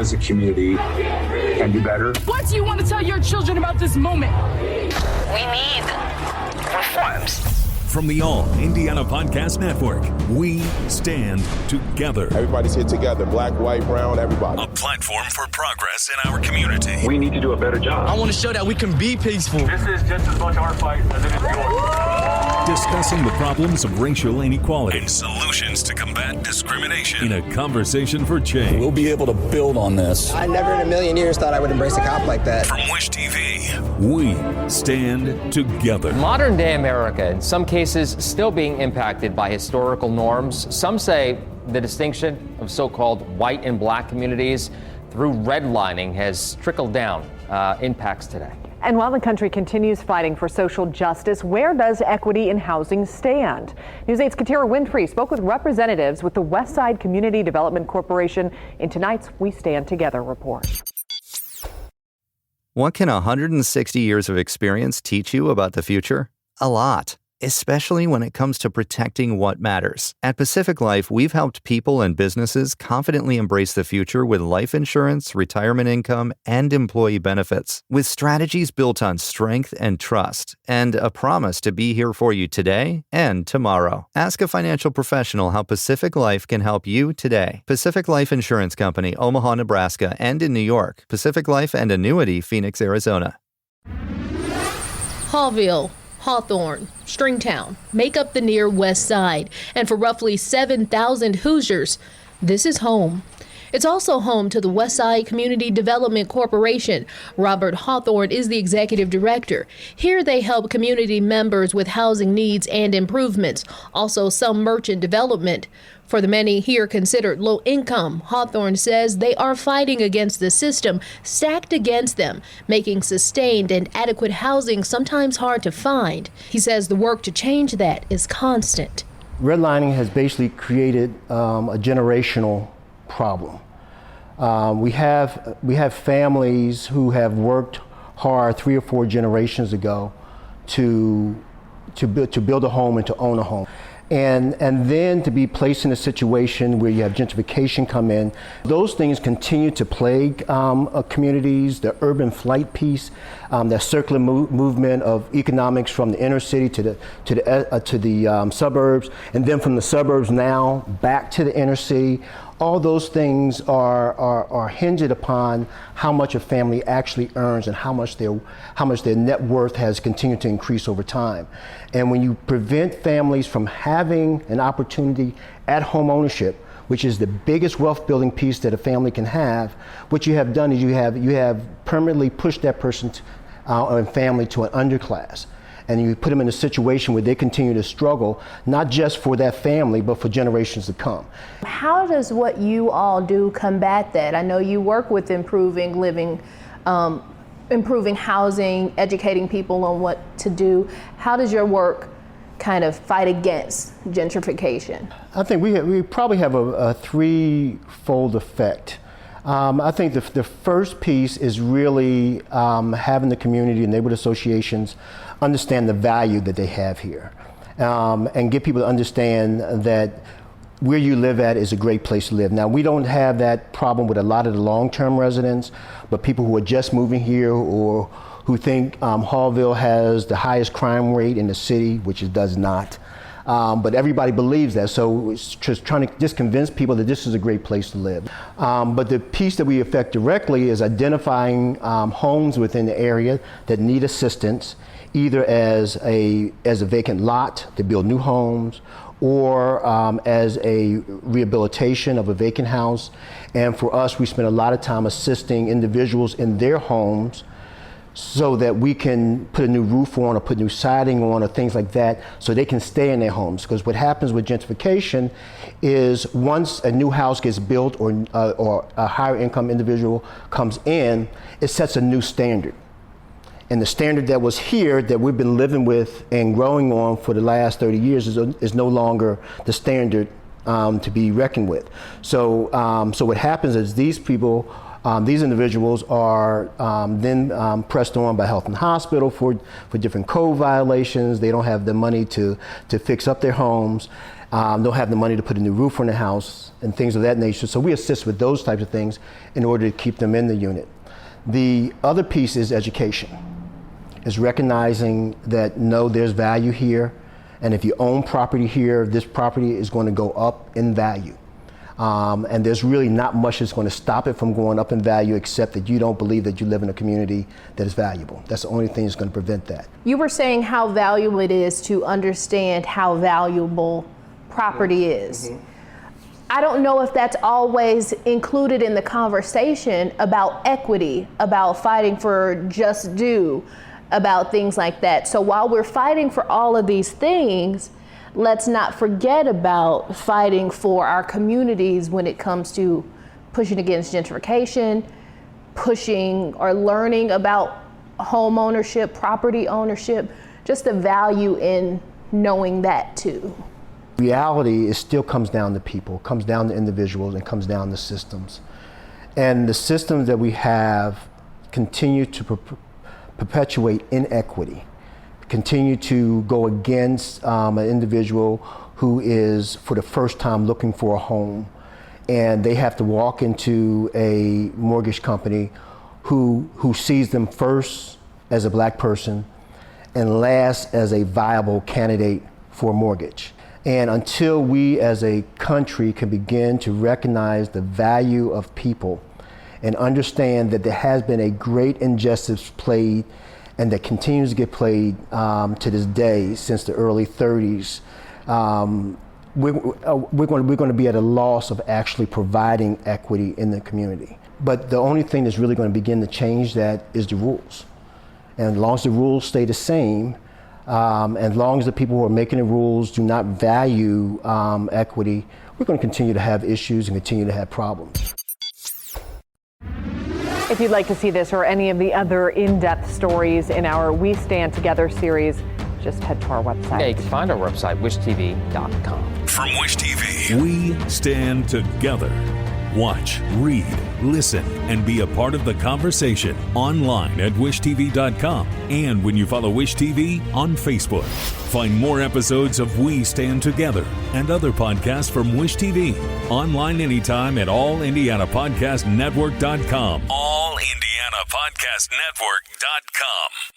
as a community can do better. What do you want to tell your children about this moment? We need reforms. From the All Indiana Podcast Network, we stand together. Everybody's here together, black, white, brown, everybody. A platform for progress in our community. We need to do a better job. I want to show that we can be peaceful. This is just as much our fight as it is yours. Discussing the problems of racial inequality and solutions to combat discrimination in a conversation for change. We'll be able to build on this. I never in a million years thought I would embrace a cop like that. From Wish TV, we stand together. Modern day America, in some cases, still being impacted by historical norms. Some say the distinction of so-called white and black communities through redlining has trickled down, impacts today. And while the country continues fighting for social justice, where does equity in housing stand? News 8's Katira Winfrey spoke with representatives with the Westside Community Development Corporation in tonight's We Stand Together report. What can 160 years of experience teach you about the future? A lot, especially when it comes to protecting what matters. At Pacific Life, we've helped people and businesses confidently embrace the future with life insurance, retirement income, and employee benefits. With strategies built on strength and trust, and a promise to be here for you today and tomorrow. Ask a financial professional how Pacific Life can help you today. Pacific Life Insurance Company, Omaha, Nebraska, and in New York. Pacific Life and Annuity, Phoenix, Arizona. Hallville, Hawthorne, Stringtown make up the near West Side, and for roughly 7,000 Hoosiers, this is home. It's also home to the Westside Community Development Corporation. Robert Hawthorne is the executive director. Here they help community members with housing needs and improvements, also some merchant development. For the many here considered low income, Hawthorne says they are fighting against the system stacked against them, making sustained and adequate housing sometimes hard to find. He says the work to change that is constant. Redlining has basically created a generational problem. We have families who have worked hard 3 or 4 generations ago to build a home and to own a home. And then to be placed in a situation where you have gentrification come in. Those things continue to plague communities, the urban flight piece, that circular movement of economics from the inner city to the suburbs, and then from the suburbs now back to the inner city. All those things are hinged upon how much a family actually earns and how much their net worth has continued to increase over time. And when you prevent families from having an opportunity at home ownership, which is the biggest wealth building piece that a family can have, what you have done is you have permanently pushed that person and family to an underclass. And you put them in a situation where they continue to struggle, not just for that family, but for generations to come. How does what you all do combat that? I know you work with improving living, improving housing, educating people on what to do. How does your work kind of fight against gentrification? I think we probably have a threefold effect. I think the first piece is really having the community and neighborhood associations understand the value that they have here, and get people to understand that where you live at is a great place to live. Now, we don't have that problem with a lot of the long-term residents, but people who are just moving here or who think Hallville has the highest crime rate in the city, which it does not. But everybody believes that, so it's just trying to convince people that this is a great place to live. But the piece that we affect directly is identifying homes within the area that need assistance, either as a vacant lot to build new homes, or as a rehabilitation of a vacant house. And for us, we spend a lot of time assisting individuals in their homes so that we can put a new roof on or put new siding on or things like that so they can stay in their homes. Because what happens with gentrification is once a new house gets built or a higher income individual comes in, it sets a new standard. And the standard that was here that we've been living with and growing on for the last 30 years is no longer the standard to be reckoned with. So what happens is these people These individuals are then pressed on by Health and Hospital for different code violations. They don't have the money to fix up their homes. Don't have the money to put a new roof on the house and things of that nature. So we assist with those types of things in order to keep them in the unit. The other piece is education, is recognizing that no, there's value here. And if you own property here, this property is going to go up in value. And there's really not much that's going to stop it from going up in value except that you don't believe that you live in a community that is valuable. That's the only thing that's going to prevent that. You were saying how valuable it is to understand how valuable property is. Mm-hmm. I don't know if that's always included in the conversation about equity, about fighting for just due, about things like that. So while we're fighting for all of these things, let's not forget about fighting for our communities when it comes to pushing against gentrification, pushing or learning about home ownership, property ownership, just the value in knowing that too. Reality is still comes down to people, comes down to individuals, and comes down to systems. And the systems that we have continue to perpetuate inequity, continue to go against an individual who is for the first time looking for a home, and they have to walk into a mortgage company who sees them first as a black person and last as a viable candidate for a mortgage. And until we as a country can begin to recognize the value of people and understand that there has been a great injustice played and that continues to get played to this day since the early 30s, we're going to be at a loss of actually providing equity in the community. But the only thing that's really going to begin to change that is the rules. And as long as the rules stay the same, and as long as the people who are making the rules do not value equity, we're going to continue to have issues and continue to have problems. If you'd like to see this or any of the other in-depth stories in our We Stand Together series, just head to our website. Yeah, you can find our website, wishtv.com. From Wish TV, we stand together. Watch, read, listen, and be a part of the conversation online at wishtv.com and when you follow Wish TV on Facebook. Find more episodes of We Stand Together and other podcasts from Wish TV online anytime at allindianapodcastnetwork.com. allindianapodcastnetwork.com.